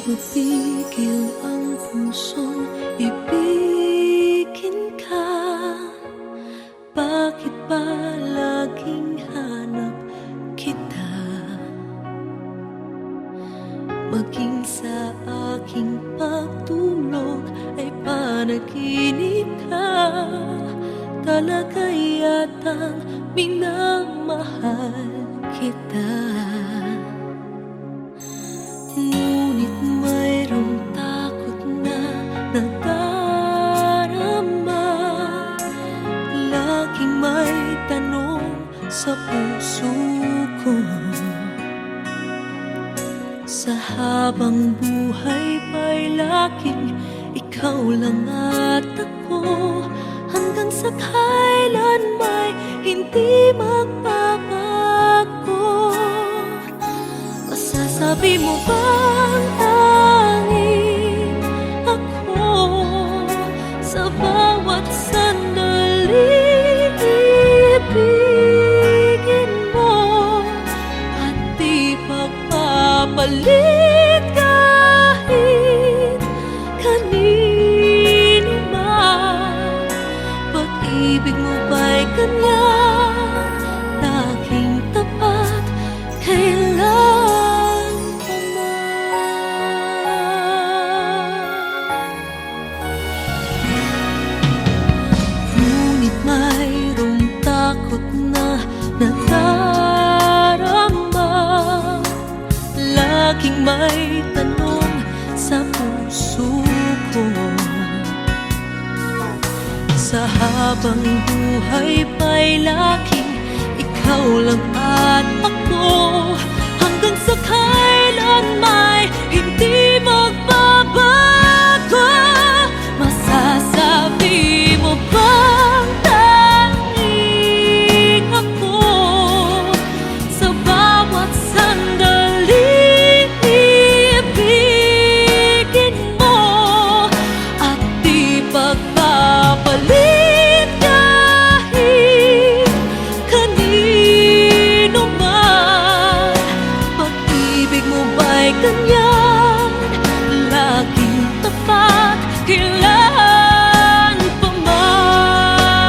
mapigil ang pusong ibigin ka. Bakit ba laging hanap kita? Maging sa aking pagtulog ay panaginip ka. Talaga yatang minamahal kita. Ngunit mayroong takot na nadarama. Laging may tanong sa puso ko. Sa habang buhay pa'y laging ikaw lang at ako. Hanggang sa kailan may hindi magbabago. Masasabi mo bang tanging ako sa bawat sandali ibigin mo at di pagpapalit kahit kanino man? Pag-ibig mo ba'y ganyan, laging tapat, kailan pa man? Ngunit mayroong takot na nadarama. Laging may tanong sa puso ko. Sa habang buhay pa'y laging ikaw lang at ako. Hanggang sa kailan may hindi magbabago. Masasabi mo bang tanging ako sa bawat sandali ibigin mo at di pagpapalit kahit kanino man? Pag-ibig mo ba'y ganyan, laging tapat, kailan pa man?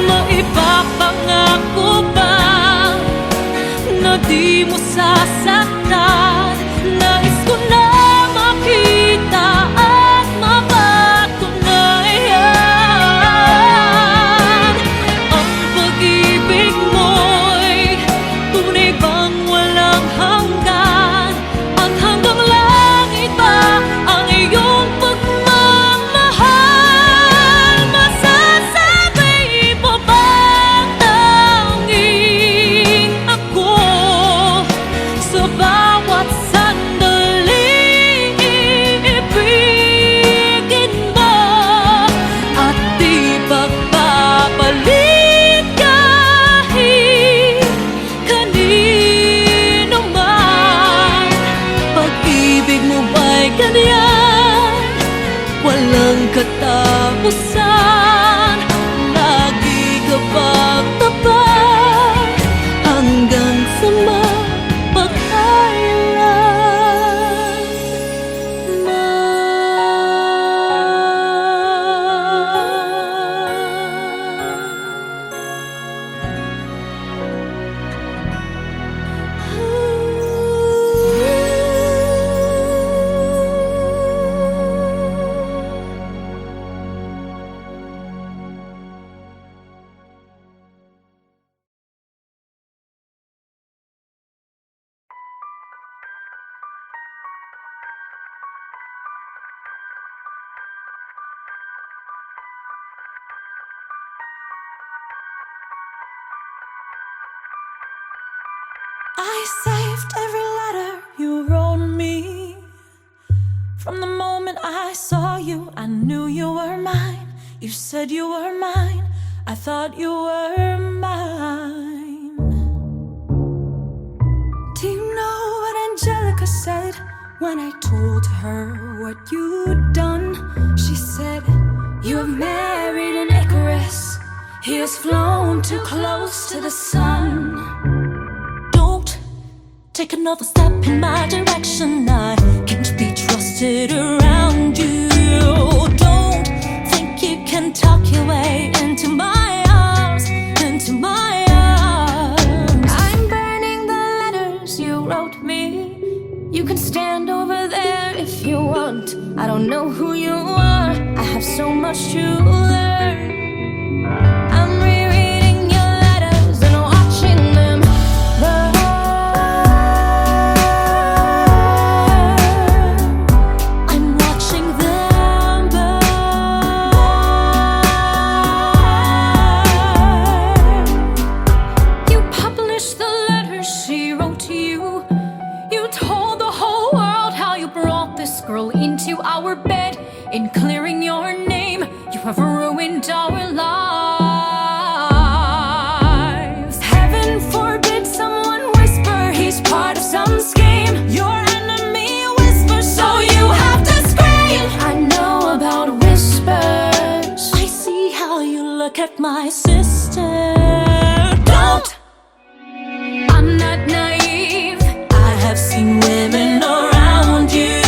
Maipapangako ba na di mo sasaktan? Nais ko na makita at mapatunayan. Ang pag-ibig mo'y tunay bang walang hanggan? At hanggang langit ba ang iyong pagmamahal? Masasabi mo bang tanging ako sa bawat sandali ibigin mo at di pagpapalit kahit kanino man? Pag-ibig mo ba'y ganyan, walang katapusan? Lagi ka bang tapat hanggang sa mapagkailan I saved every letter you wrote me. From the moment I saw you, I knew you were mine. You said you were mine, I thought you were mine. Do you know what Angelica said when I told her what you'd done? She said, you have married an Icarus. He has flown too close to the sun. take another step in my direction. I can't be trusted around you. Don't think you can talk your way into my arms, into my arms. I'm burning the letters you wrote me. You can stand over there if you want. I don't know who you are, I have so much to learn. I'm rereading your letters and watching them burn. I'm watching them burn. You published the letters she wrote to you. You told the whole world how you brought this girl into our bed. In clearing your name, you have ruined our lives. Heaven forbid someone whisper he's part of some scheme. Your enemy whispers, so you have to scream. I know about whispers. I see how you look at my sister. Don't! I'm not naive. I have seen women around you.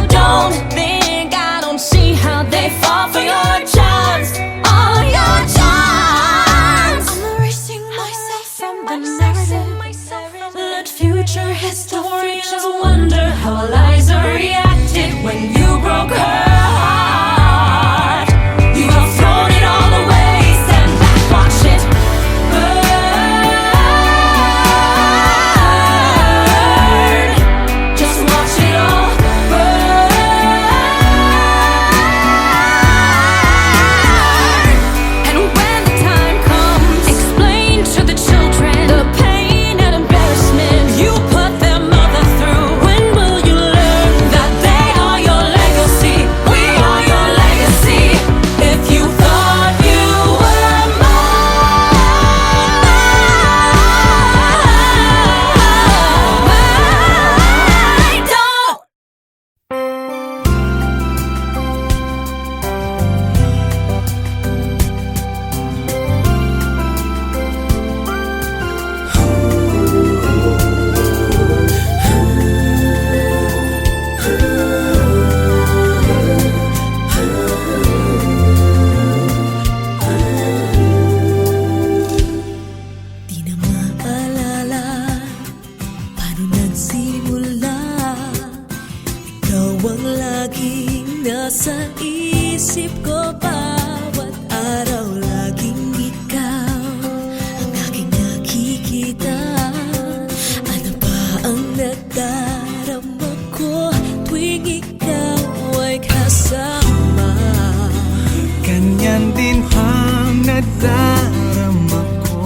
Don't think I don't see how they fall for your charms, all your charms. I'm erasing myself from the narrative. Let future historians wonder how Eliza reacted when you broke her heart. You have thrown it all away. Stand back, watch it burn. Just watch it all burn. And when the time comes, explain to the children the pain and embarrassment you put their mother through. When will you learn that they are your legacy? We are your legacy. If you thought you were mine, don't. Di na maalala paano nagsimula. Ikaw ang laging nasa isip ko. Bawat araw laging ikaw ang aking nakikita. Ano ba ang nadarama ko tuwing ikaw ay kasama? Ganyan din ang nadarama ko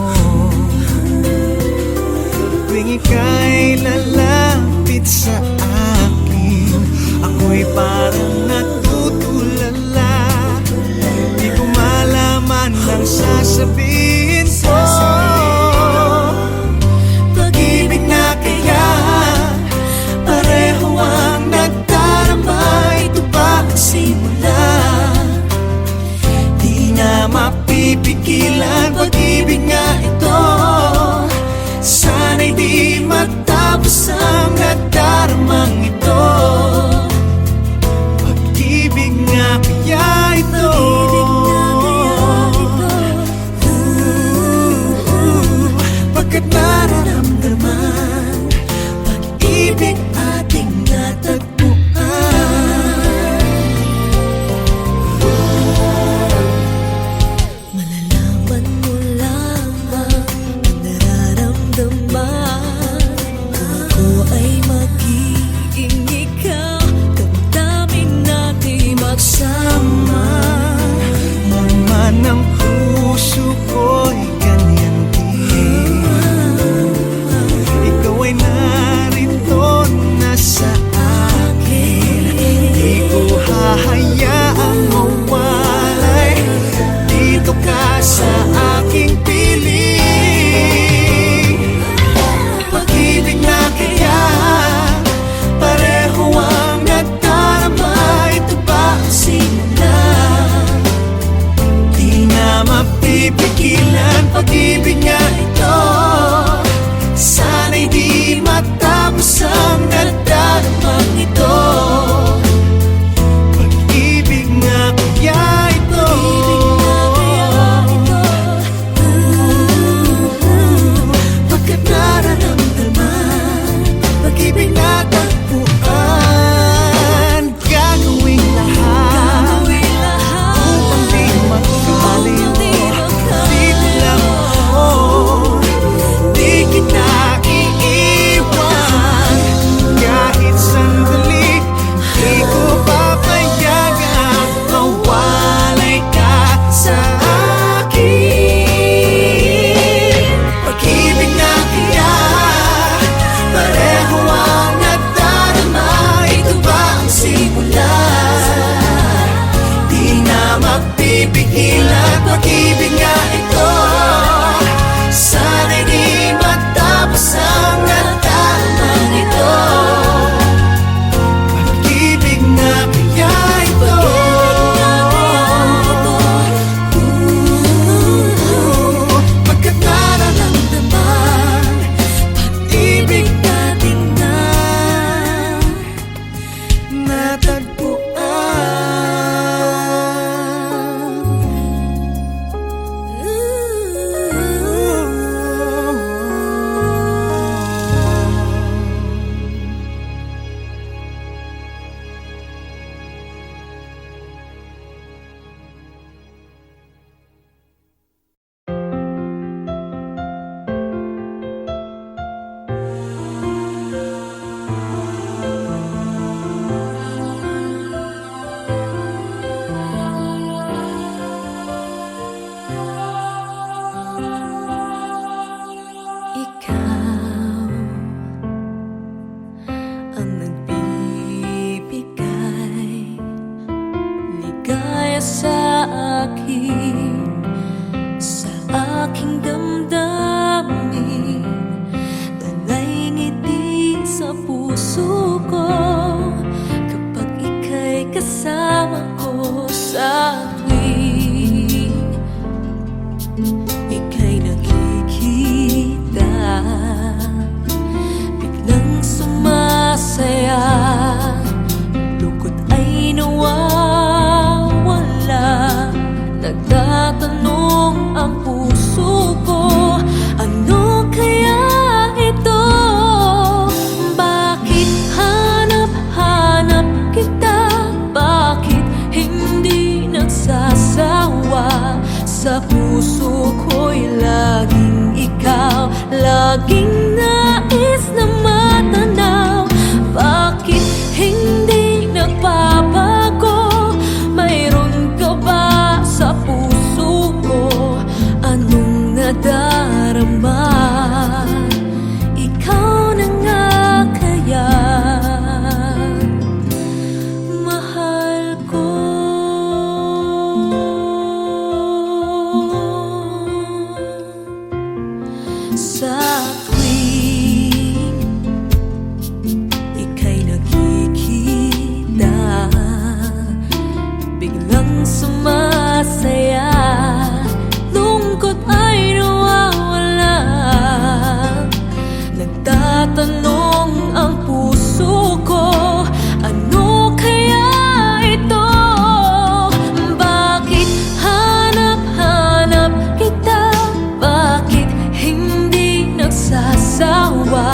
tuwing ika'y lalapit sa akin. Ako'y parang natutulala. Di ko malaman ang sasabihin ko. Pag-ibig na kaya pareho ang nadarama. Ito ba ang simula? Di na mapipigilan pag-ibig nga ito. Sana'y di matapos ang nadaramang ito. Pag-ibig nga kaya ito. Pagkat nararamdaman pag-ibig ating natagpuan. Malalaman mo lang ang nararamdaman. Kung ako ay magiging ikaw, damdamin natin magsama. Naman ang puso ko'y ganyan din. Ikaw ay narito na sa akin. Di ko hahayaang mawalay. Dito ka sa aking piling. Pag-ibig na kaya pareho ang nadarama. Ito ba ang simula? Di na mapipigilan Ikaw ang nagbibigay ligaya sa akin, sa aking damdamin, talay ngiti sa puso ko kapag ika'y kasama ko sa tuwing ika'y nakikita, biglang sumasaya, lungkot ay nawawala. Nagtatanong ang puso ko, ano kaya ito? Bakit hanap-hanap kita? Bakit hindi nagsasawa? Sa puso ko'y laging ikaw, laging nais na matanaw. Bakit hindi nagbabago? Mayroon ka ba sa puso ko? Anong nadarama? Ikaw na nga kaya mahal ko. Sa tuwing ika'y nakikita, biglang sumasaya, lungkot ay nawawala. Nagtatanong ang puso ko, ano kaya ito? Bakit hanap-hanap kita? Bakit hindi nagsasawa?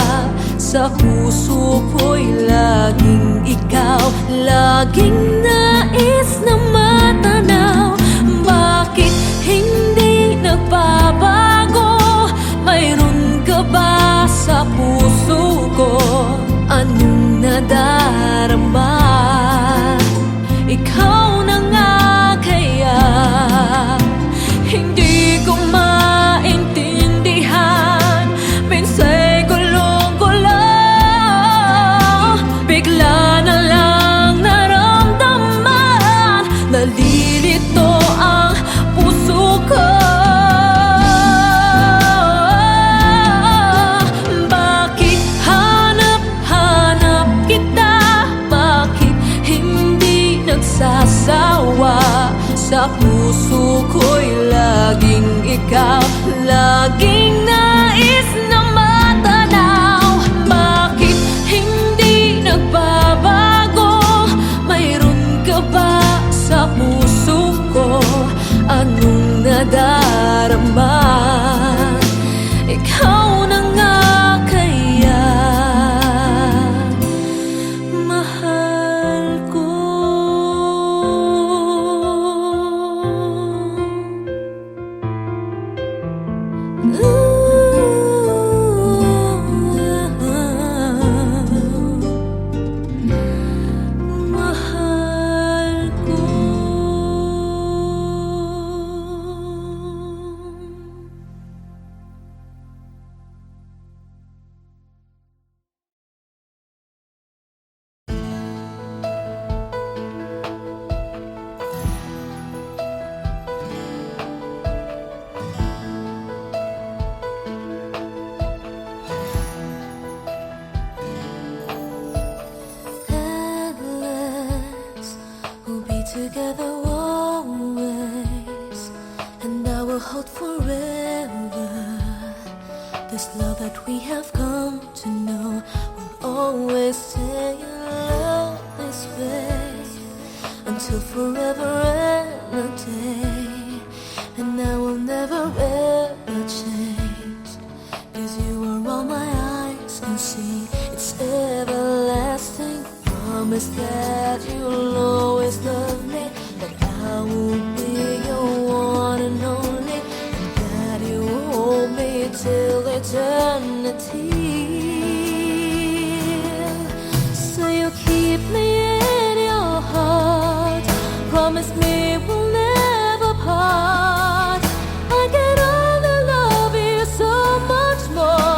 Sa puso ko'y laging ikaw, laging nais na matanaw. Bakit hindi nagbabago? Mayroon ka ba sa puso ko? Anong nadarama? Ikaw na nga kaya hindi ko maintindihan. Minsa'y gulong-gulo, bigla na lang naramdaman, nalilito ang puso ko. Bakit hanap-hanap kita? Bakit hindi nagsasawa? Sa puso ko'y laging ikaw, laging nais na matanaw. Bakit hindi nagbabago? Mayroon ka ba sa puso ko? Anong nadarama? Ikaw na nga kaya mahal ko. Mahal ko. Endless, we'll be together always, and I will hold forever. This love that we have come to know will always stay in love this way until forever and a day. And I will never ever change, 'cause you are all my eyes can see. It's everlasting. Promise that you'll always love me, that I will be your one and only, and that you will hold me till eternity. So you keep me in your heart. Promise me we'll never part. I can only love you so much more.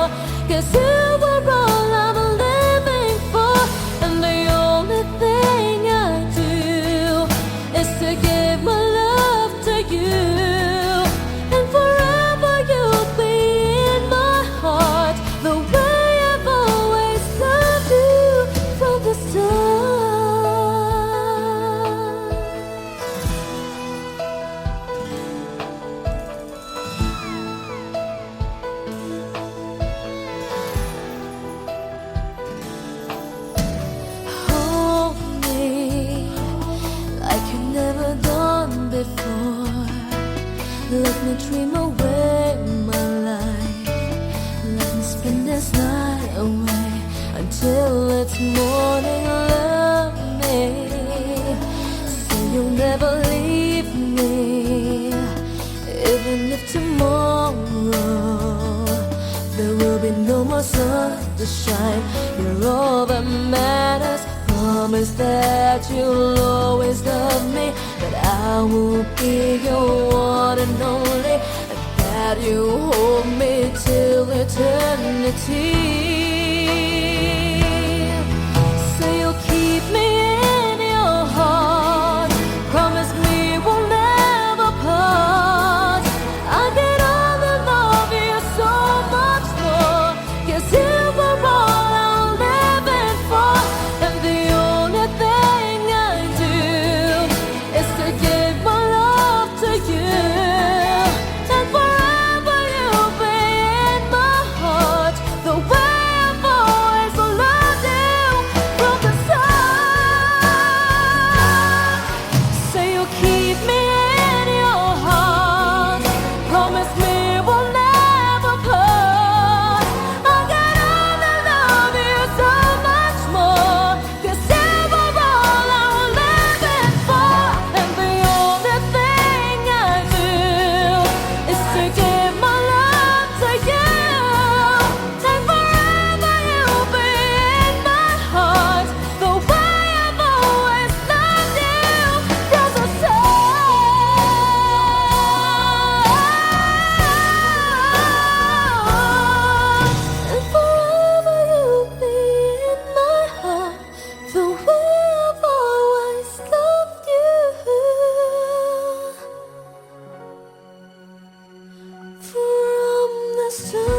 this night away until it's morning. Love me, say you'll never leave me, even if tomorrow there will be no more sun to shine. You're all that matters. Promise that you'll always love me, that I will be your one and only, and that you hold me till eternity. Say you'll keep me in your heart. Promise me we'll never part. I get on to love you so much more, 'cause you were all I'm living for. And the only thing I do is to give my love to you. And forever you'll be in my heart, the way I've always loved you from the start. Say you'll keep me in your heart. Promise me we'll never part. I got on to love you so much more, 'cause you were all I was living for. And the only thing I do is to give my love to you. And forever you'll be in my heart, the way I've always loved you from the start. And forever you'll be in my heart, the way I've always loved you from the start.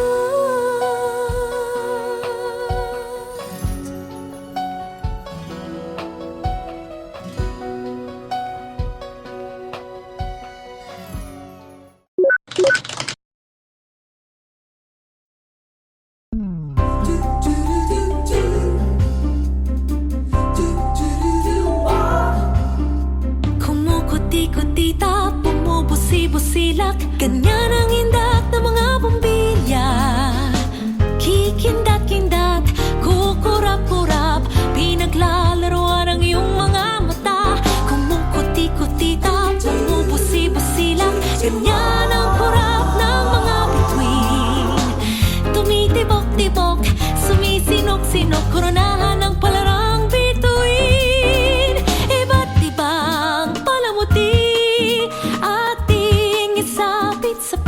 Kumukuti-kutita, bumubusi-busilak, ganyan ang indat ng mga bombilya. Kikindat-kindat, kukurap-kurap, pinaglalaroan ang iyong mga mata. Kumukuti-kutita, bumubusi-busilak, ganyan ang kurap ng mga bituin. Tumitibok-tibok, sumisinok-sinok, koronahan ng palarang bituin. Iba't ibang palamuti, ating isapit sa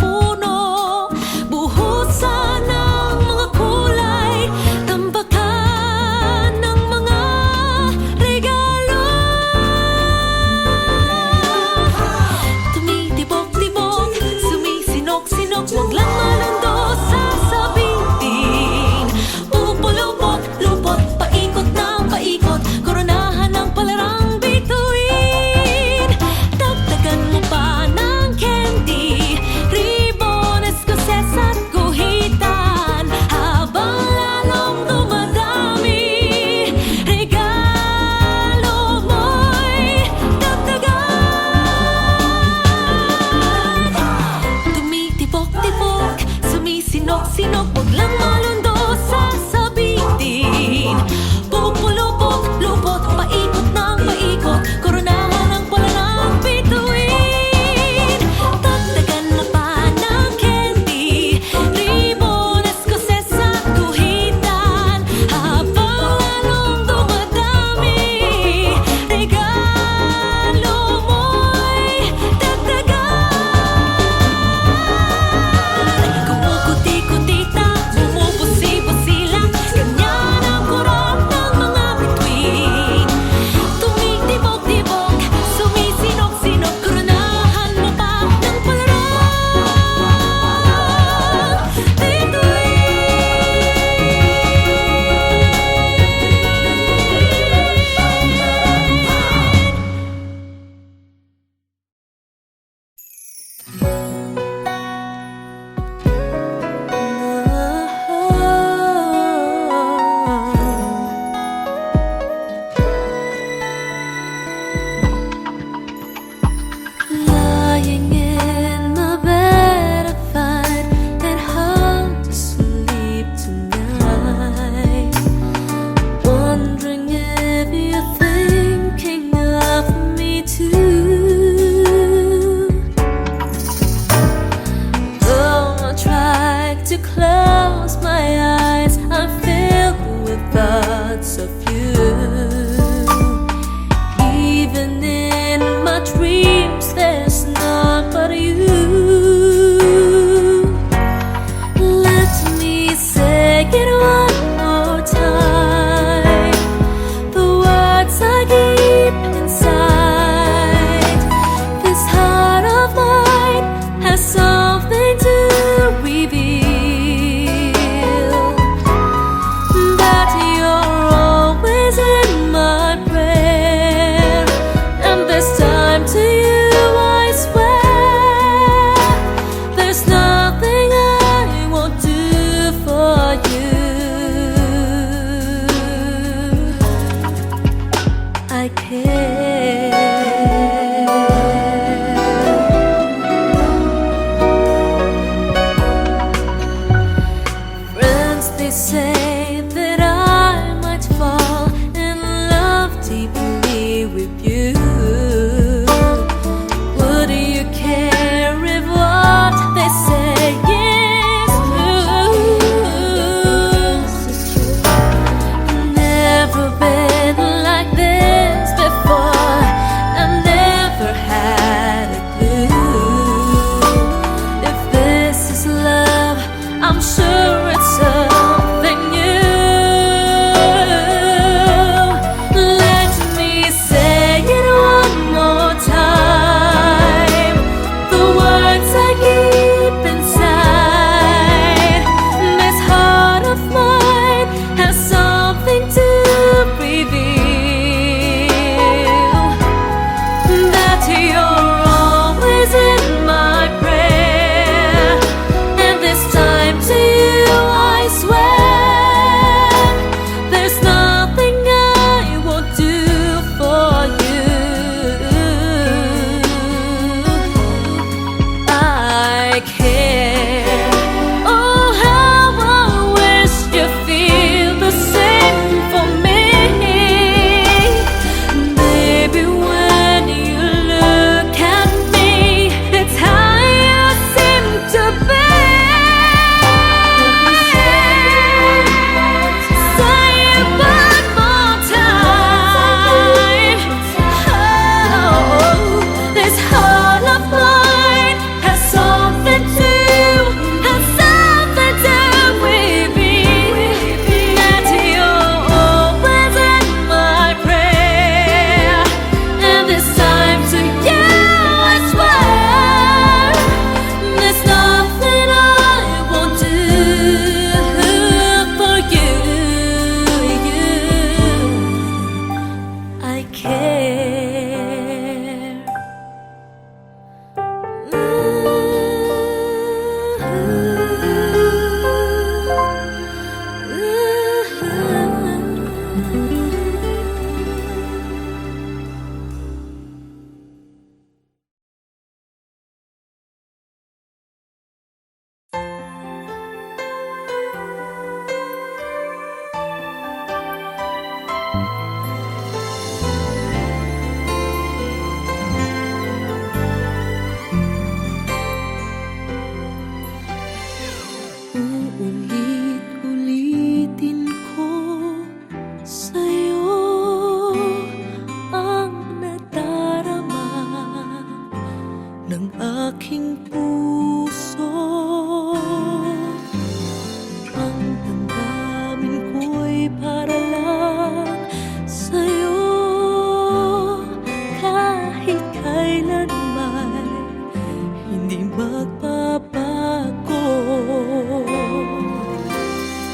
once they say that I might fall in love deeply with you. Would you care if what they say is true? Never been like this before. I never had a clue. If this is love, I'm sure it's something new. Let me say it one more time, the words I keep inside. This heart of mine has something to reveal. That you're always in my prayer, and this time to you I swear, there's nothing I won't do for you. I care. Oh, how I wish you feel the same for me. Baby, when you look at me, it's how you seem to be. Say it one more time. Oh, this heart of mine has something to reveal. That you're always in my prayer, and this time to you I swear, there's nothing I won't do for you. I care. Uulit-ulitin ko sa'yo ang nadarama ng aking puso. Ang damdamin ko'y para lang sa'yo, kahit kailanman hindi magbabago.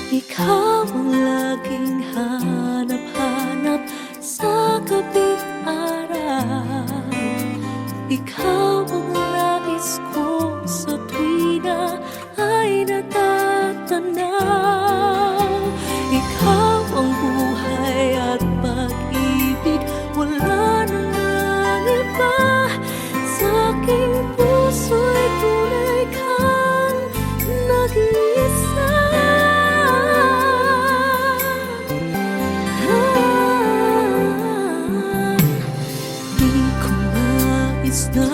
Ikaw ang laging hanap-hanap sa gabi't araw. Ikaw ang nais ko sa tuwina ay natatanaw. Ikaw ang buhay at pag-ibig, wala nang iba. Sa aking puso'y tunay kang nag-iisa. Di ko nais na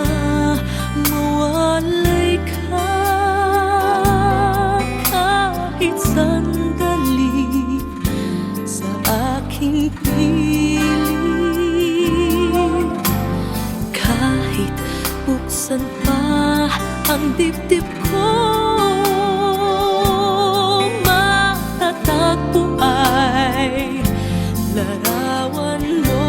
mawalay ka kahit sandali sa aking piling. Kahit buksan pa ang dibdib ko, matatagpo ay larawan mo.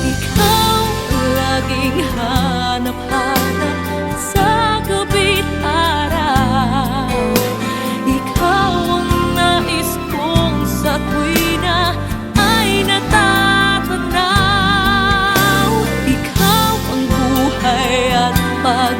Ikaw ang laging hanap-hanap sa gabi't araw. Ikaw ang nais kong sa tuwina ay natatanaw. Ikaw ang buhay at pag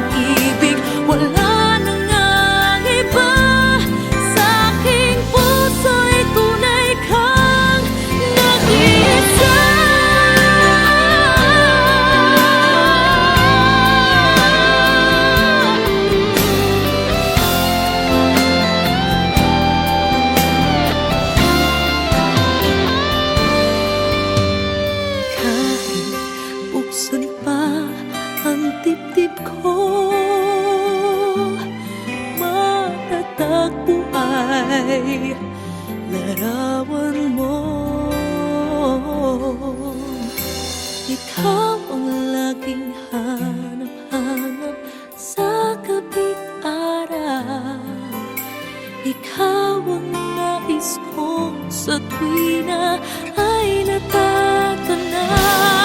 matatagpo ay larawan mo. Ikaw ang laging hanap-hanap sa gabing araw. Ikaw ang nais ko sa tuwina ay natatanaw.